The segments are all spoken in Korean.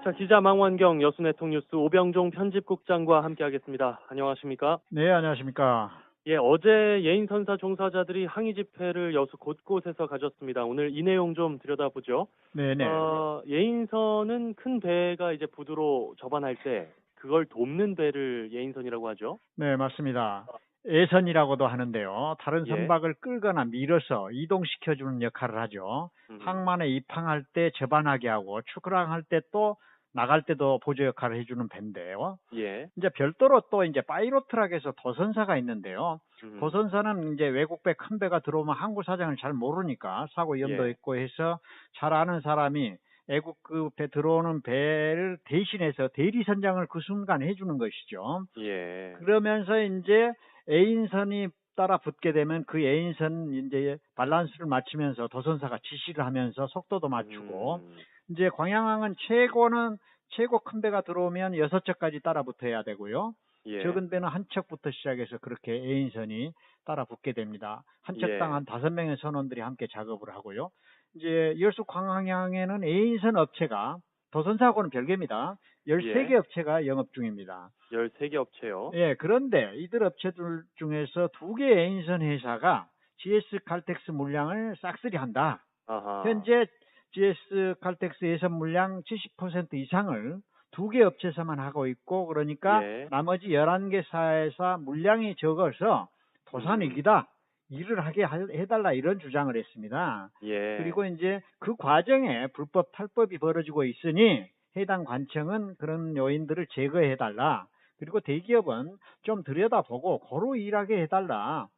자, 기자 망원경 여수네통 뉴스 오병종 편집국장과 함께하겠습니다. 안녕하십니까? 네, 안녕하십니까. 예, 어제 예인선사 종사자들이 항의 집회를 여수 곳곳에서 가졌습니다. 오늘 이 내용 좀 들여다보죠. 네네. 예인선은 큰 배가 이제 부두로 접안할 때 그걸 돕는 배를 예인선이라고 하죠. 네, 맞습니다. 예선이라고도 하는데요. 다른 예. 선박을 끌거나 밀어서 이동시켜주는 역할을 하죠. 항만에 입항할 때 접안하게 하고 출항할 때 또 나갈 때도 보조 역할을 해주는 배인데요. 예. 이제 별도로 또 이제 파이로트락에서 도선사가 있는데요. 도선사는 이제 외국 배 큰 배가 들어오면 항구 사정을 잘 모르니까 사고 위험도 예. 있고 해서 잘 아는 사람이 애국 그 배 들어오는 배를 대신해서 대리 선장을 그 순간 해주는 것이죠. 예. 그러면서 이제 A인선이 따라 붙게 되면 그 A인선 이제 밸런스를 맞추면서 도선사가 지시를 하면서 속도도 맞추고 이제 광양항은 최고 큰 배가 들어오면 6척까지 따라 붙어야 되고요. 예. 적은 배는 한 척부터 시작해서 그렇게 A인선이 따라 붙게 됩니다. 한 척당 예. 한 5명의 선원들이 함께 작업을 하고요. 이제 여수 광양항에는 A인선 업체가 도선사하고는 별개입니다. 13개 예. 업체가 영업 중입니다. 13개 업체요. 예, 그런데 이들 업체들 중에서 2개 A인선 회사가 GS 칼텍스 물량을 싹쓸이 한다. 아하. 현재 GS 칼텍스 예선 물량 70% 이상을 2개 업체에서만 하고 있고, 그러니까 예. 나머지 11개 사에서 물량이 적어서 도산위기다. 일을 하게 해달라, 이런 주장을 했습니다. 예. 그리고 이제 그 과정에 불법 탈법이 벌어지고 있으니 해당 관청은 그런 요인들을 제거해달라. 그리고 대기업은 좀 들여다보고 고루 일하게 해달라.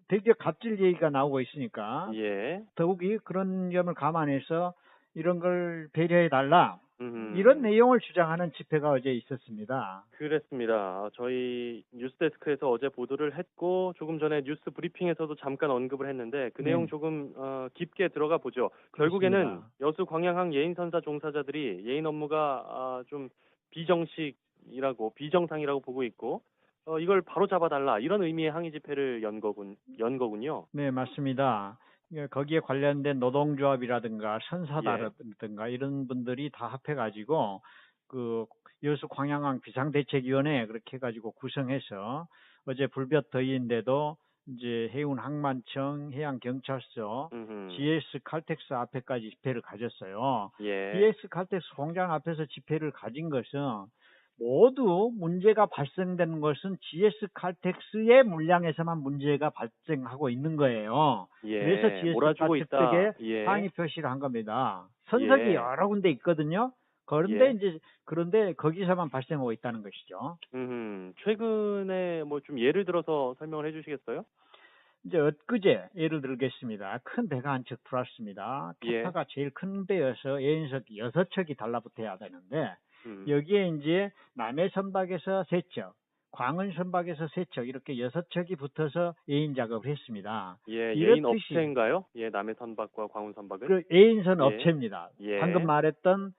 대기업 갑질 얘기가 나오고 있으니까 예. 더욱이 그런 점을 감안해서 이런 걸 배려해달라. 음. 이런 내용을 주장하는 집회가 어제 있었습니다. 그랬습니다. 저희 뉴스데스크에서 어제 보도를 했고 조금 전에 뉴스 브리핑에서도 잠깐 언급을 했는데 그 내용 네. 조금 깊게 들어가 보죠. 결국에는 여수 광양항 예인선사 종사자들이 예인 업무가 좀 비정식이라고 비정상이라고 보고 있고 이걸 바로 잡아달라 이런 의미의 항의 집회를 연 거군요. 네, 맞습니다. 거기에 관련된 노동조합이라든가 예. 선사다라든가 이런 분들이 다 합해가지고 그 여수 광양항 비상대책위원회 그렇게 해가지고 구성해서 어제 불볕 더위인데도 이제 해운항만청, 해양경찰서, GS 칼텍스 앞에까지 집회를 가졌어요. 예. GS 칼텍스 공장 앞에서 집회를 가진 것은 모두 문제가 발생되는 것은 GS 칼텍스의 물량에서만 문제가 발생하고 있는 거예요. 예. 그래서 GS 몰아주고 있다. 칼텍스에게 예. 항의 표시를 한 겁니다. 선석이 예. 여러 군데 있거든요. 그런데 예. 그런데 거기서만 발생하고 있다는 것이죠. 최근에 뭐 좀 예를 들어서 설명을 해주시겠어요? 이제 엊그제 예를 들겠습니다. 큰 배가 한 척 들어왔습니다. 예. 캐파가 제일 큰 배여서 예인석 6척이 달라붙어야 되는데 여기에 이제 남해 선박에서 3척, 광은 선박에서 3척 이렇게 6척이 붙어서 예인 작업을 했습니다. 예, 예인 업체인가요? 예, 남해 선박과 광운 선박은? 그 예인선 예. 업체입니다. 예. 방금 말했던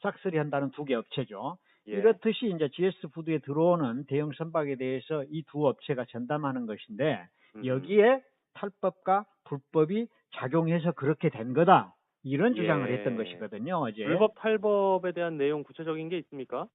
싹쓸이 한다는 2개 업체죠. 예. 이렇듯이 이제 GS 부두에 들어오는 대형 선박에 대해서 이 두 업체가 전담하는 것인데 여기에 탈법과 불법이 작용해서 그렇게 된 거다. 이런 주장을 예. 했던 것이거든요, 어제. 불법 탈법에 대한 내용 구체적인 게 있습니까?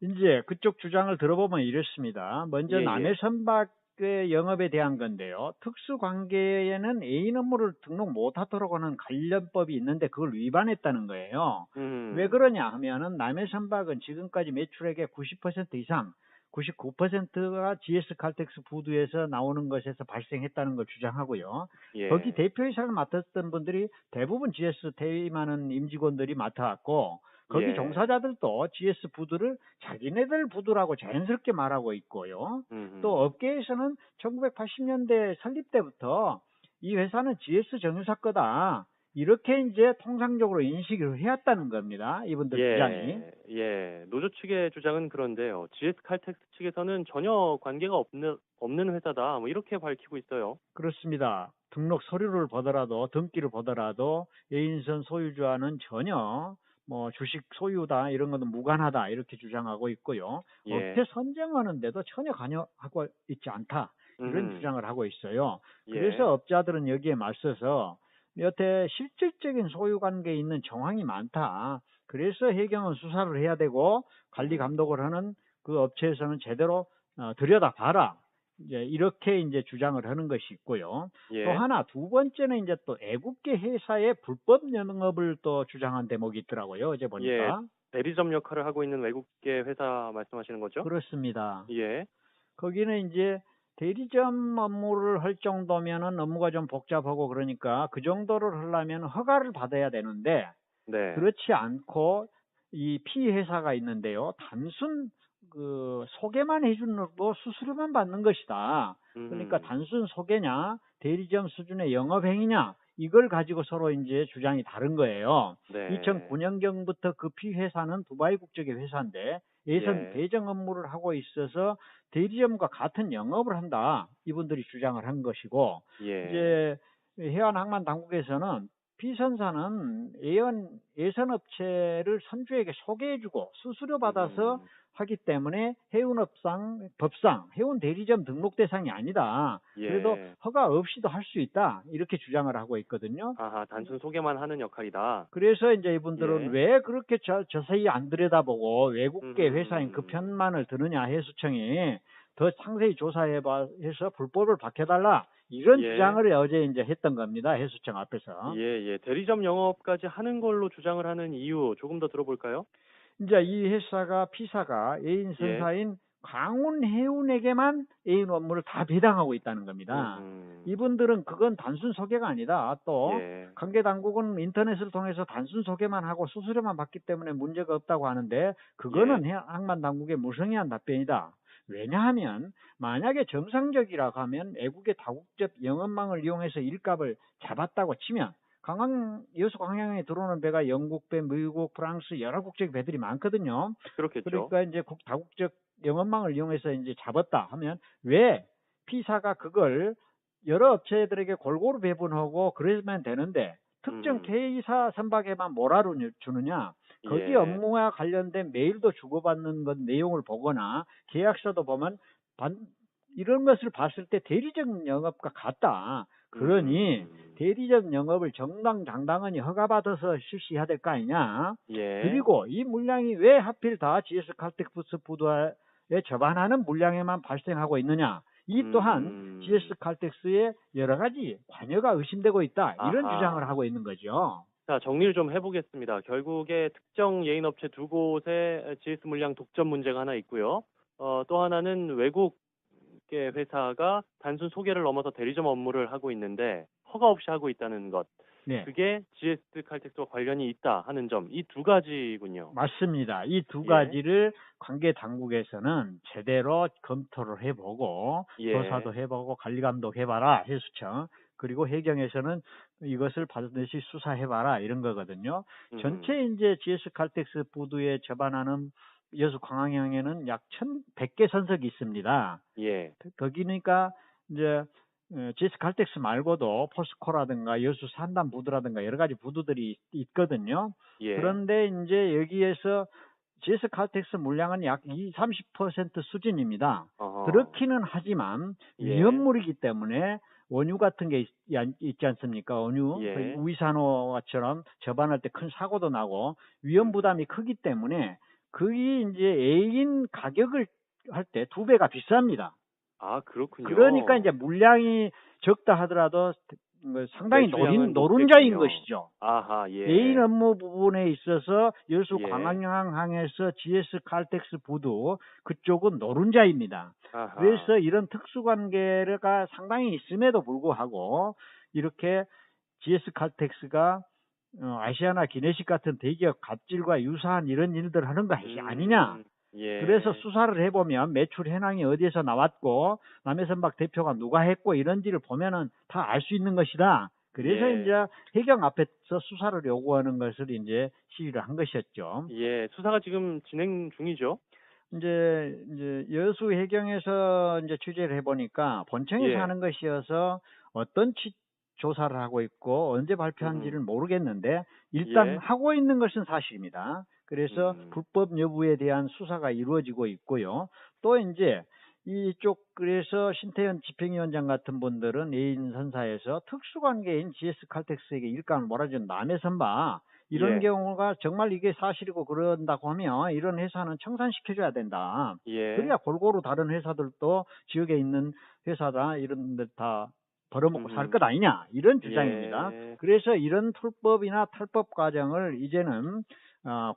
이제 그쪽 주장을 들어보면 이렇습니다. 먼저 예, 예. 남해 선박의 영업에 대한 건데요. 특수관계에는 애인 업무를 등록 못하도록 하는 관련법이 있는데 그걸 위반했다는 거예요. 왜 그러냐 하면은 남해 선박은 지금까지 매출액의 90% 이상 99%가 GS 칼텍스 부두에서 나오는 것에서 발생했다는 걸 주장하고요. 예. 거기 대표이사를 맡았던 분들이 대부분 GS 퇴임하는 임직원들이 맡아왔고 거기 예. 종사자들도 GS 부두를 자기네들 부두라고 자연스럽게 말하고 있고요. 또 업계에서는 1980년대 설립 때부터 이 회사는 GS 정유사 거다. 이렇게 이제 통상적으로 인식을 해왔다는 겁니다. 이분들 주장이. 예. 노조 측의 주장은 그런데요. GS 칼텍스 측에서는 전혀 관계가 없는 회사다. 뭐 이렇게 밝히고 있어요. 그렇습니다. 등록 서류를 보더라도 등기를 보더라도 예인선 소유주와는 전혀 뭐 주식 소유다 이런 것은 무관하다 이렇게 주장하고 있고요. 예. 업체 선정하는데도 전혀 관여하고 있지 않다 이런 주장을 하고 있어요. 예. 그래서 업자들은 여기에 맞서서 여태 실질적인 소유 관계에 있는 정황이 많다. 그래서 해경은 수사를 해야 되고 관리 감독을 하는 그 업체에서는 제대로 들여다봐라. 이제 이렇게 이제 주장을 하는 것이 있고요. 예. 또 하나 두 번째는 이제 또 애국계 회사의 불법 영업을 또 주장한 대목이 있더라고요. 어제 예. 보니까. 대리점 역할을 하고 있는 외국계 회사 말씀하시는 거죠? 그렇습니다. 예. 거기는 이제 대리점 업무를 할 정도면은 업무가 좀 복잡하고 그러니까 그 정도를 하려면 허가를 받아야 되는데 네. 그렇지 않고 이 피회사가 있는데요. 단순 그 소개만 해주고 수수료만 받는 것이다. 그러니까 단순 소개냐 대리점 수준의 영업행위냐 이걸 가지고 서로 이제 주장이 다른 거예요. 네. 2009년경부터 그 피회사는 두바이 국적의 회사인데 예선 예. 배정 업무를 하고 있어서 대리점과 같은 영업을 한다. 이분들이 주장을 한 것이고 예. 이제 해양항만당국에서는 피선사는 예선 업체를 선주에게 소개해주고 수수료 받아서 하기 때문에 법상 해운 대리점 등록 대상이 아니다. 예. 그래도 허가 없이도 할 수 있다. 이렇게 주장을 하고 있거든요. 아하, 단순 소개만 하는 역할이다. 그래서 이제 이분들은 예. 왜 그렇게 자세히 안 들여다보고 외국계 회사인 그 편만을 드느냐 해수청이 더 상세히 조사해서 불법을 밝혀달라. 이런 예. 주장을 어제 이제 했던 겁니다. 해수청 앞에서. 예. 대리점 영업까지 하는 걸로 주장을 하는 이유 조금 더 들어볼까요? 이제 이 회사가 피사가 애인 선사인 광운해운에게만 애인 업무를 다 배당하고 있다는 겁니다. 이분들은 그건 단순 소개가 아니다. 또 예. 관계 당국은 인터넷을 통해서 단순 소개만 하고 수수료만 받기 때문에 문제가 없다고 하는데 그거는 항만 당국의 무성의한 답변이다. 왜냐하면 만약에 정상적이라고 하면 애국의 다국적 영업망을 이용해서 일감을 잡았다고 치면 여수 광양에 들어오는 배가 영국 배, 미국, 프랑스 여러 국적 배들이 많거든요. 그렇겠죠. 그러니까 이제 다국적 영업망을 이용해서 이제 잡았다 하면 왜 피사가 그걸 여러 업체들에게 골고루 배분하고 그러면 되는데 특정 K사 선박에만 뭐라로 주느냐? 거기 예. 업무와 관련된 메일도 주고받는 것 내용을 보거나 계약서도 보면 이런 것을 봤을 때 대리적 영업과 같다. 그러니 대리적 영업을 정당당당하니 허가받아서 실시해야 될 거 아니냐. 예. 그리고 이 물량이 왜 하필 다 GS 칼텍스 푸드에 접안하는 물량에만 발생하고 있느냐. 이 또한 GS 칼텍스의 여러 가지 관여가 의심되고 있다. 이런 아하. 주장을 하고 있는 거죠. 자, 정리를 좀 해보겠습니다. 결국에 특정 예인업체 두 곳에 GS 물량 독점 문제가 하나 있고요. 또 하나는 외국계 회사가 단순 소개를 넘어서 대리점 업무를 하고 있는데 허가 없이 하고 있다는 것. 네. 그게 GS 칼텍스와 관련이 있다 하는 점. 이 두 가지군요. 맞습니다. 이 두 가지를 관계 당국에서는 제대로 검토를 해보고 조사도 해보고 관리감독 해봐라 해수청. 그리고 해경에서는 이것을 반드시 수사해봐라 이런 거거든요. 전체 이제 GS 칼텍스 푸드에 접안하는 여수 광양에는 약 1,100개 선석이 있습니다. 예. 거기니까 이제 GS 칼텍스 말고도 포스코라든가 여수 산단 부두라든가 여러 가지 부두들이 있거든요. 예. 그런데 이제 여기에서 GS 칼텍스 물량은 약 30% 수준입니다. 그렇기는 하지만 위험물이기 때문에 원유 같은 게 있지 않습니까? 원유, 우이산호처럼 접안할 때 큰 사고도 나고 위험 부담이 크기 때문에 그게 이제 애인 가격을 할 때 2배가 비쌉니다. 아, 그렇군요. 그러니까 이제 물량이 적다 하더라도 상당히 노른자인 것이죠. 아하, 예. 애인 업무 부분에 있어서 여수 광양항에서 GS 칼텍스 부두 그쪽은 노른자입니다. 아하. 그래서 이런 특수관계가 상당히 있음에도 불구하고 이렇게 GS 칼텍스가 아시아나 기내식 같은 대기업 갑질과 유사한 이런 일들을 하는 것이 아니냐. 그래서 수사를 해보면 매출 현황이 어디에서 나왔고 남해선박 대표가 누가 했고 이런지를 보면은 다 알 수 있는 것이다. 그래서 이제 해경 앞에서 수사를 요구하는 것을 이제 시위를 한 것이었죠. 예, 수사가 지금 진행 중이죠. 이제 여수 해경에서 이제 취재를 해보니까 본청에서 하는 것이어서 어떤 조사를 하고 있고 언제 발표한지를 모르겠는데 일단 하고 있는 것은 사실입니다. 그래서 불법 여부에 대한 수사가 이루어지고 있고요. 또 이제 이쪽 그래서 신태현 집행위원장 같은 분들은 애인 선사에서 특수관계인 GS 칼텍스에게 일감을 몰아준 남해선박 이런 예. 경우가 정말 이게 사실이고 그런다고 하면 이런 회사는 청산시켜줘야 된다. 예. 그래야 골고루 다른 회사들도 지역에 있는 회사다 이런 데 다 벌어먹고 살 것 아니냐 이런 주장입니다. 예. 그래서 이런 불법이나 탈법 과정을 이제는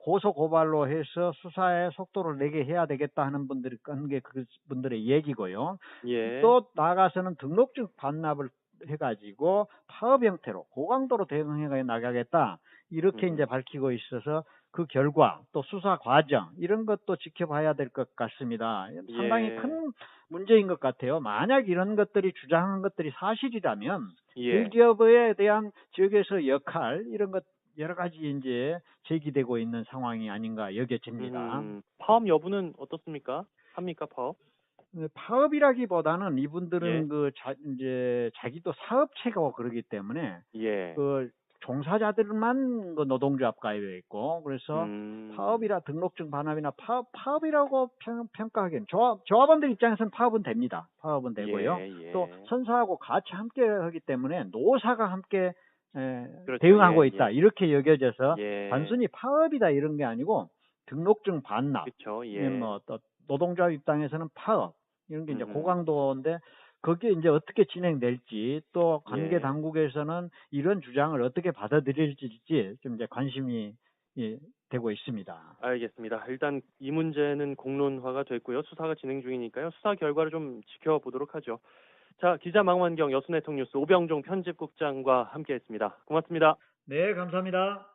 고소 고발로 해서 수사의 속도를 내게 해야 되겠다 하는 분들이 게 그분들의 얘기고요. 예. 또 나아가서는 등록증 반납을 해가지고 파업 형태로 고강도로 대응해 나가겠다 이렇게 이제 밝히고 있어서 그 결과 또 수사 과정 이런 것도 지켜봐야 될 것 같습니다. 상당히 예. 큰 문제인 것 같아요. 만약 이런 것들이 주장한 것들이 사실이라면 예. 대기업에 대한 지역에서 역할 이런 것 여러 가지 이제 제기되고 있는 상황이 아닌가 여겨집니다. 파업 여부는 어떻습니까? 합니까, 파업? 파업이라기보다는 예. 이분들은 이제 자기도 사업체고 그러기 때문에 예. 그 종사자들만 그 노동조합 가입해 있고 그래서 파업이라 등록증 반납이나 파업이라고 평가하기엔 조합원들 입장에서는 파업은 됩니다. 파업은 되고요. 예. 또 선사하고 같이 함께 하기 때문에 노사가 함께 그렇죠. 대응하고 예. 있다 이렇게 여겨져서 예. 단순히 파업이다 이런 게 아니고 등록증 반납 그렇죠. 예. 뭐 또 노동조합 입장에서는 파업 이런 게 이제 음흠. 고강도인데 거기에 이제 어떻게 진행될지 또 관계 예. 당국에서는 이런 주장을 어떻게 받아들일지 좀 이제 관심이 되고 있습니다. 알겠습니다. 일단 이 문제는 공론화가 됐고요. 수사가 진행 중이니까요. 수사 결과를 좀 지켜보도록 하죠. 자, 기자 망원경 여수네트워크 뉴스 오병종 편집국장과 함께했습니다. 고맙습니다. 네, 감사합니다.